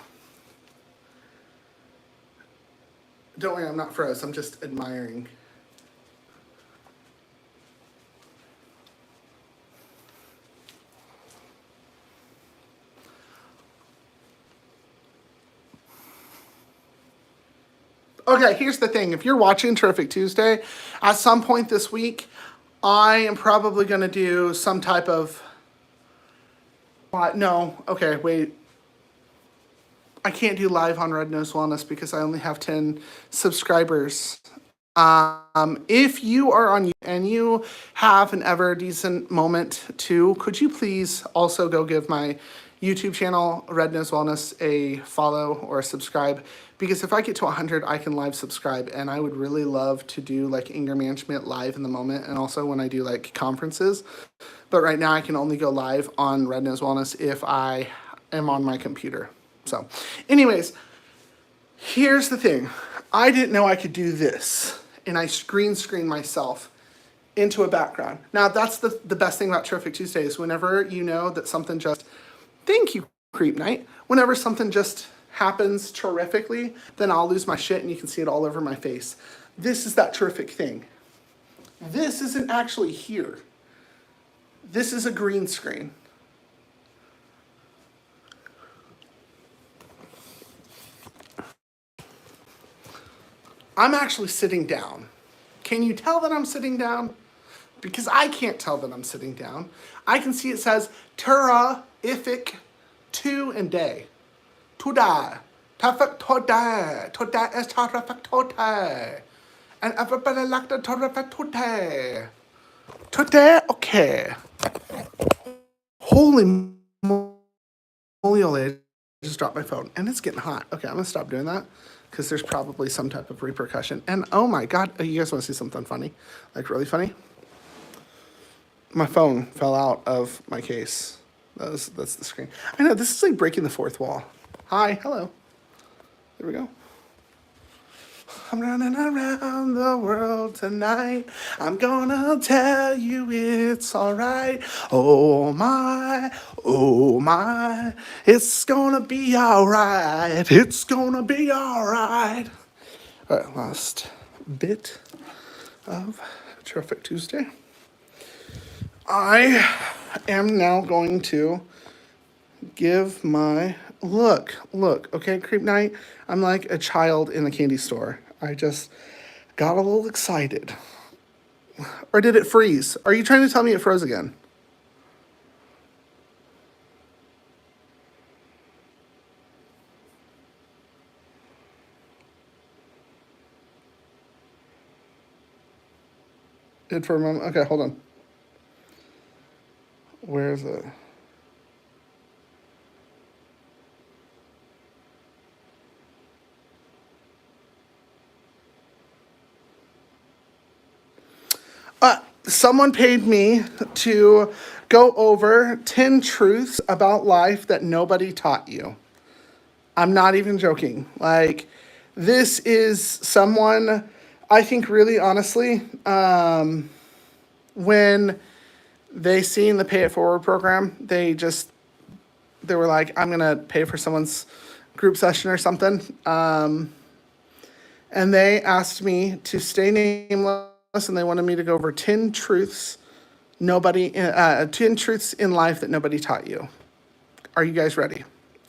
Don't worry, I'm not froze. I'm just admiring. Okay, here's the thing. If you're watching Terrific Tuesday, at some point this week, I am probably going to do some type of... No, okay, wait. I can't do live on Red Nose Wellness because I only have 10 subscribers. If you are on and you have an ever decent moment too, could you please also go give my YouTube channel, Red Nose Wellness, a follow or a subscribe? Because if I get to 100, I can live subscribe, and I would really love to do like anger management live in the moment, and also when I do like conferences. But right now I can only go live on Red Nose Wellness if I am on my computer. So, anyways, here's the thing. I didn't know I could do this, and I screen myself into a background. Now, that's the best thing about Terrific Tuesdays. Whenever you know that something just, thank you, Creep Night. Whenever something just happens terrifically, then I'll lose my shit and you can see it all over my face. This is that terrific thing. This isn't actually here. This is a green screen. I'm actually sitting down. Can you tell that I'm sitting down? Because I can't tell that I'm sitting down. I can see it says Terrific 2 and day. today. Terrific today. Today is terrific today. And everybody like the terrific today. Today, okay. Holy moly, I just dropped my phone. And it's getting hot. Okay, I'm going to stop doing that because there's probably some type of repercussion. And oh my God, you guys want to see something funny? Like really funny? My phone fell out of my case. That's the screen. I know, this is like breaking the fourth wall. Hi, hello. There we go. I'm running around the world tonight. I'm gonna tell you it's alright. Oh my, it's gonna be alright. It's gonna be alright. Alright, last bit of Terrific Tuesday. I am now going to give my look, okay, Creep Night. I'm like a child in a candy store. I just got a little excited. Or did it freeze? Are you trying to tell me it froze again? Did for a moment? Okay, hold on. Where's it? Someone paid me to go over 10 truths about life that nobody taught you. I'm not even joking. Like, this is someone, I think really honestly, when they seen the Pay It Forward program, they were like, I'm going to pay for someone's group session or something. And they asked me to stay nameless, and they wanted me to go over 10 truths 10 truths in life that nobody taught you. Are you guys ready?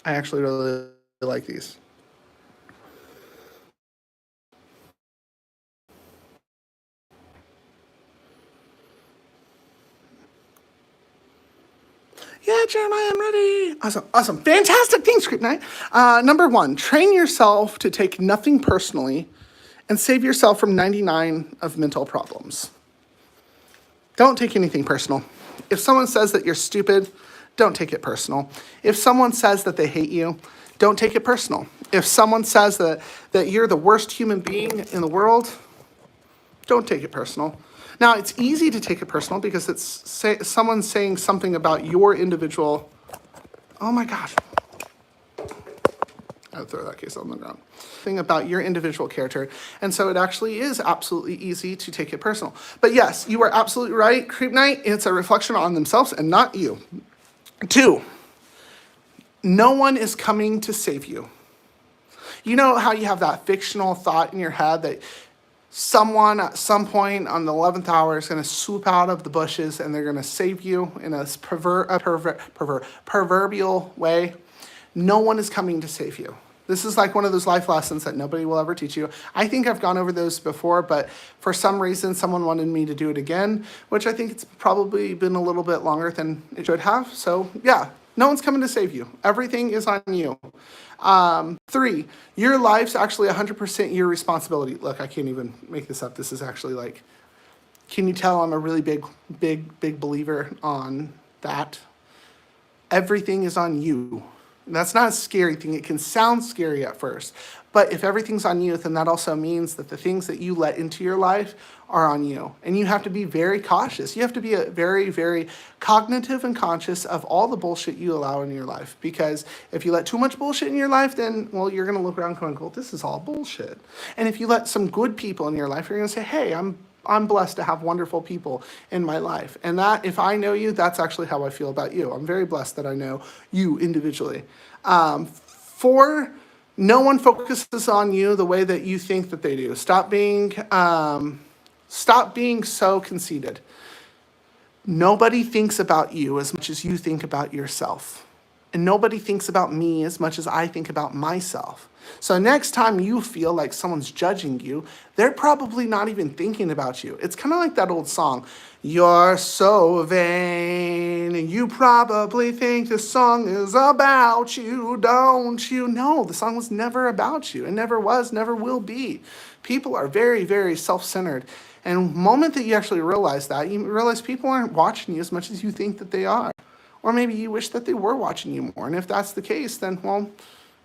I actually really like these. Yeah, Jeremiah, I'm ready. Awesome. Fantastic. Thanks, Script Night. Number 1, train yourself to take nothing personally and save yourself from 99 of mental problems. Don't take anything personal. If someone says that you're stupid, don't take it personal. If someone says that they hate you, don't take it personal. If someone says that you're the worst human being in the world, don't take it personal. Now, it's easy to take it personal because it's someone saying something about your individual. Oh my gosh. I'd throw that case on the ground. Thing about your individual character. And so it actually is absolutely easy to take it personal. But yes, you are absolutely right. Creep Night, it's a reflection on themselves and not you. 2, no one is coming to save you. You know how you have that fictional thought in your head that someone at some point on the 11th hour is going to swoop out of the bushes and they're going to save you in a proverbial way. No one is coming to save you. This is like one of those life lessons that nobody will ever teach you. I think I've gone over those before, but for some reason, someone wanted me to do it again, which I think it's probably been a little bit longer than it should have. So yeah, no one's coming to save you. Everything is on you. 3, your life's actually 100% your responsibility. Look, I can't even make this up. This is actually like, can you tell I'm a really big believer on that? Everything is on you. And that's not a scary thing. It can sound scary at first. But if everything's on you, then that also means that the things that you let into your life are on you. And you have to be very cautious. You have to be very, very cognitive and conscious of all the bullshit you allow in your life. Because if you let too much bullshit in your life, then, well, you're going to look around going, well, this is all bullshit. And if you let some good people in your life, you're going to say, hey, I'm blessed to have wonderful people in my life. And that, if I know you, that's actually how I feel about you. I'm very blessed that I know you individually. 4, no one focuses on you the way that you think that they do. Stop being so conceited. Nobody thinks about you as much as you think about yourself. And nobody thinks about me as much as I think about myself. So next time you feel like someone's judging you, they're probably not even thinking about you. It's kind of like that old song, "You're so vain, and you probably think the song is about you, don't you?" No, the song was never about you. It never was, never will be. People are very, very self-centered. And the moment that you actually realize that, you realize people aren't watching you as much as you think that they are. Or maybe you wish that they were watching you more. And if that's the case, then, well,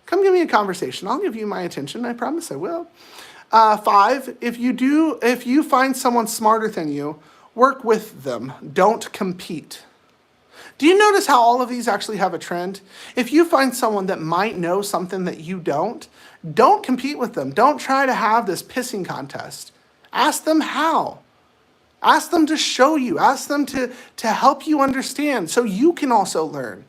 come give me a conversation. I'll give you my attention. I promise I will. 5, if you find someone smarter than you, work with them. Don't compete. Do you notice how all of these actually have a trend? If you find someone that might know something that you don't compete with them. Don't try to have this pissing contest. Ask them how. Ask them to show you. Ask them to help you understand so you can also learn.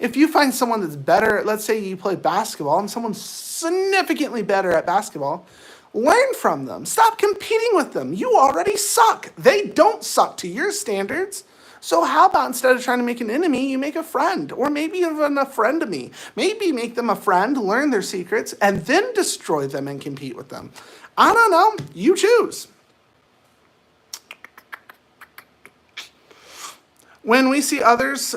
If you find someone that's better, let's say you play basketball and someone's significantly better at basketball, learn from them. Stop competing with them. You already suck. They don't suck to your standards. So how about instead of trying to make an enemy, you make a friend, or maybe even a frenemy. Maybe make them a friend, learn their secrets, and then destroy them and compete with them. I don't know. You choose. When we see others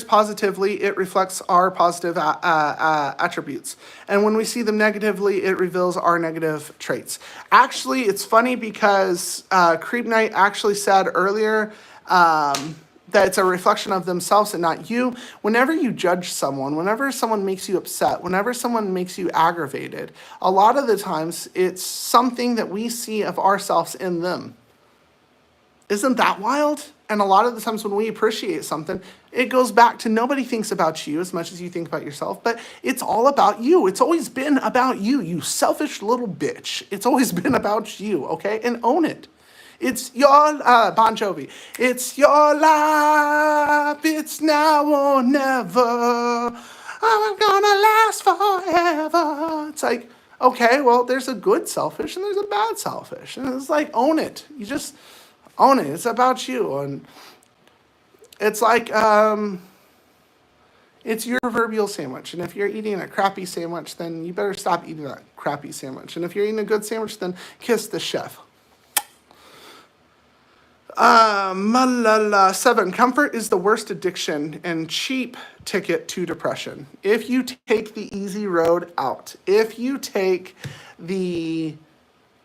positively, it reflects our positive attributes. And when we see them negatively, it reveals our negative traits. Actually, it's funny because Creep Knight actually said earlier that it's a reflection of themselves and not you. Whenever you judge someone, whenever someone makes you upset, whenever someone makes you aggravated, a lot of the times it's something that we see of ourselves in them. Isn't that wild? And a lot of the times when we appreciate something, it goes back to nobody thinks about you as much as you think about yourself, but it's all about you. It's always been about you, you selfish little bitch. It's always been about you, okay? And own it. It's your, Bon Jovi, it's your life, it's now or never, I'm gonna last forever. It's like, okay, well, there's a good selfish and there's a bad selfish. And it's like, own it. You just own it. It's about you. And it's like, it's your proverbial sandwich. And if you're eating a crappy sandwich, then you better stop eating that crappy sandwich. And if you're eating a good sandwich, then kiss the chef. 7, comfort is the worst addiction and cheap ticket to depression. If you take the easy road out, if you take the,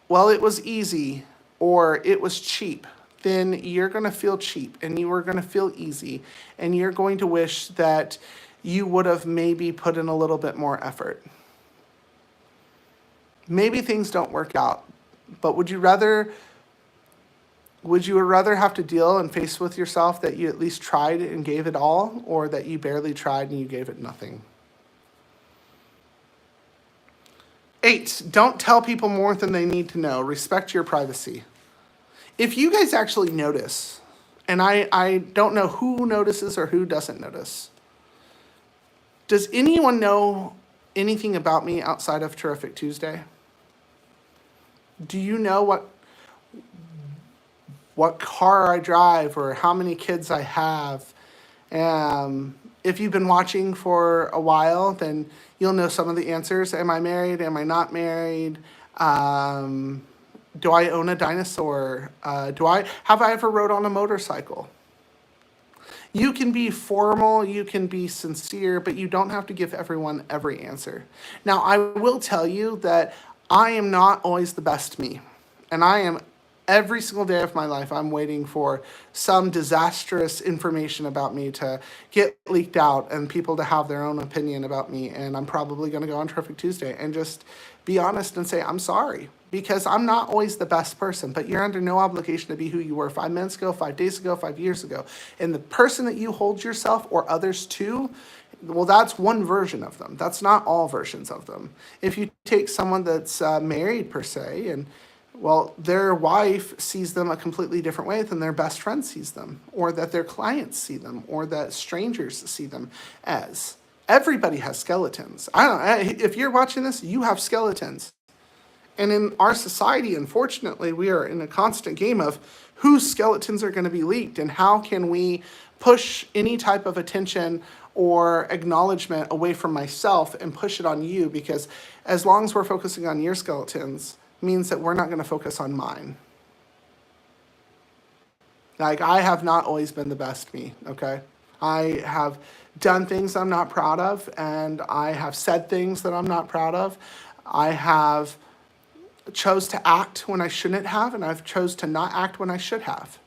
well, it was easy or it was cheap, then you're going to feel cheap and you are going to feel easy and you're going to wish that you would have maybe put in a little bit more effort. Maybe things don't work out, but would you rather have to deal and face with yourself that you at least tried and gave it all, or that you barely tried and you gave it nothing? 8, don't tell people more than they need to know. Respect your privacy. If you guys actually notice, and I don't know who notices or who doesn't notice, does anyone know anything about me outside of Terrific Tuesday? Do you know what car I drive or how many kids I have? If you've been watching for a while, then you'll know some of the answers. Am I married? Am I not married? Do I own a dinosaur? Have I ever rode on a motorcycle? You can be formal, you can be sincere, but you don't have to give everyone every answer. Now, I will tell you that I am not always the best me. And I am, every single day of my life, I'm waiting for some disastrous information about me to get leaked out and people to have their own opinion about me. And I'm probably going to go on Terrific Tuesday and just be honest and say, I'm sorry. Because I'm not always the best person, but you're under no obligation to be who you were 5 minutes ago, 5 days ago, 5 years ago. And the person that you hold yourself or others to, well, that's one version of them. That's not all versions of them. If you take someone that's married per se, and well, their wife sees them a completely different way than their best friend sees them, or that their clients see them, or that strangers see them as. Everybody has skeletons. If you're watching this, you have skeletons. And in our society, unfortunately, we are in a constant game of whose skeletons are going to be leaked and how can we push any type of attention or acknowledgement away from myself and push it on you, because as long as we're focusing on your skeletons, means that we're not going to focus on mine. Like, I have not always been the best me, okay? I have done things I'm not proud of, and I have said things that I'm not proud of. I have chose to act when I shouldn't have, and I've chose to not act when I should have.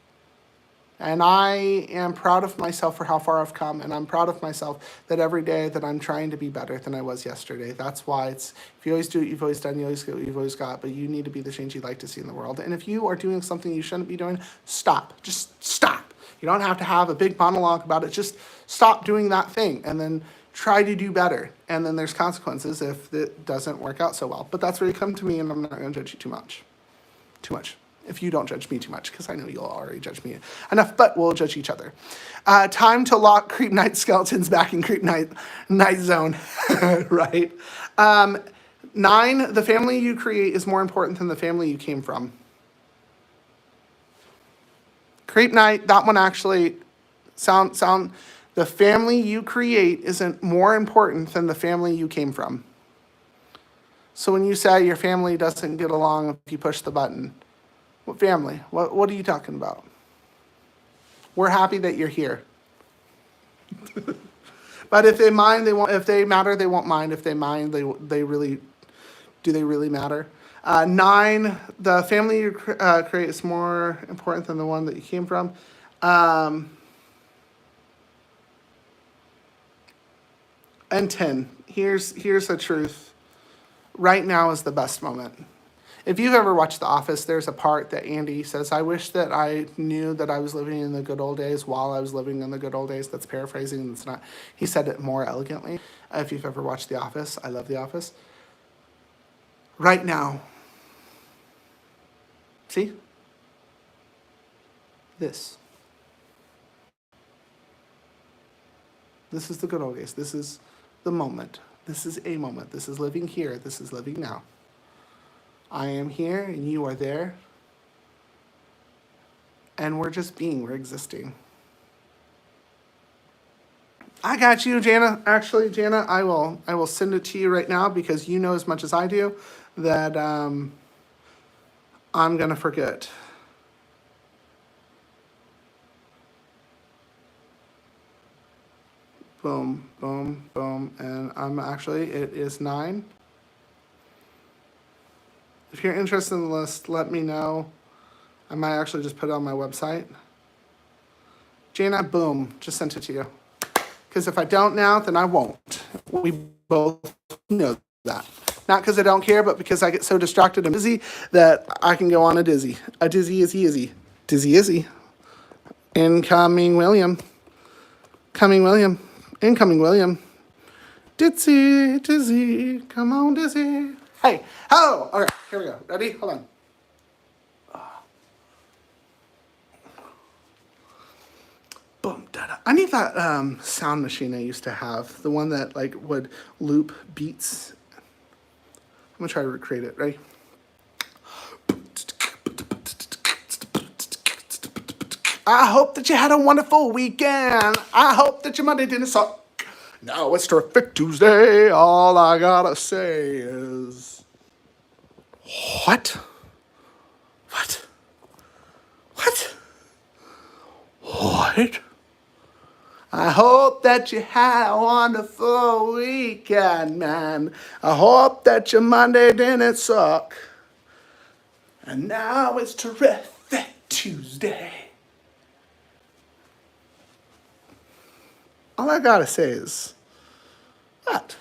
And I am proud of myself for how far I've come, and I'm proud of myself that every day that I'm trying to be better than I was yesterday. That's why it's, if you always do what you've always done, you always get what you've always got, but you need to be the change you'd like to see in the world. And if you are doing something you shouldn't be doing, stop. Just stop. You don't have to have a big monologue about it. Just stop doing that thing, and then try to do better. And then there's consequences if it doesn't work out so well. But that's where you come to me, and I'm not going to judge you too much. Too much. If you don't judge me too much, because I know you'll already judge me enough, but we'll judge each other. Time to lock Creep Night skeletons back in Creep Night zone, right? 9, the family you create is more important than the family you came from. Creep Night, that one actually, the family you create isn't more important than the family you came from. So when you say your family doesn't get along if you push the button, what family? What are you talking about? We're happy that you're here. But if they mind, they won't. If they matter, they won't mind. If they mind, they really matter? 9, the family you create is more important than the one that you came from. And 10, here's the truth. Right now is the best moment. If you've ever watched The Office, there's a part that Andy says, I wish that I knew that I was living in the good old days while I was living in the good old days. That's paraphrasing. It's not. He said it more elegantly. If you've ever watched The Office, I love The Office. Right now. See? This. This is the good old days. This is the moment. This is a moment. This is living here. This is living now. I am here and you are there. And we're just being, we're existing. I got you, Jana. Actually, Jana, I will send it to you right now, because you know as much as I do that I'm gonna forget. Boom, boom, boom, and it is 9. If you're interested in the list, let me know. I might actually just put it on my website. Jana, boom, just sent it to you. Because if I don't now, then I won't. We both know that. Not because I don't care, but because I get so distracted and busy that I can go on a dizzy. A dizzy izzy. Dizzy izzy. Incoming William. Coming William. Incoming William. Dizzy, dizzy, come on, dizzy. Hey, hello. Okay, here we go. Ready? Hold on. Boom, da-da. I need that sound machine I used to have. The one that like would loop beats. I'm gonna try to recreate it. Ready? I hope that you had a wonderful weekend. I hope that your Monday didn't suck. Now it's Terrific Tuesday. All I gotta say is... What? What? What? What? I hope that you had a wonderful weekend, man. I hope that your Monday didn't suck. And now it's Terrific Tuesday. All I gotta say is that.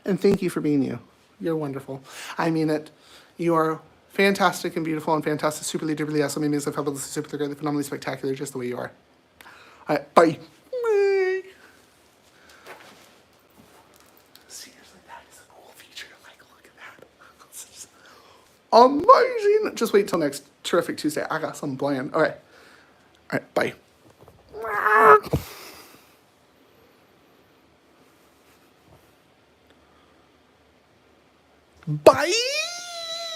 And thank you for being you. You're wonderful. I mean it. You are fantastic and beautiful and fantastic, superly, duperly, awesome, amazing, fabulous, super, greatly, phenomenally spectacular, just the way you are. All right, bye. Bye. Seriously, that is a cool feature. Like, look at that. This is amazing. Just wait till next Terrific Tuesday. I got something planned. All right, bye. Bye.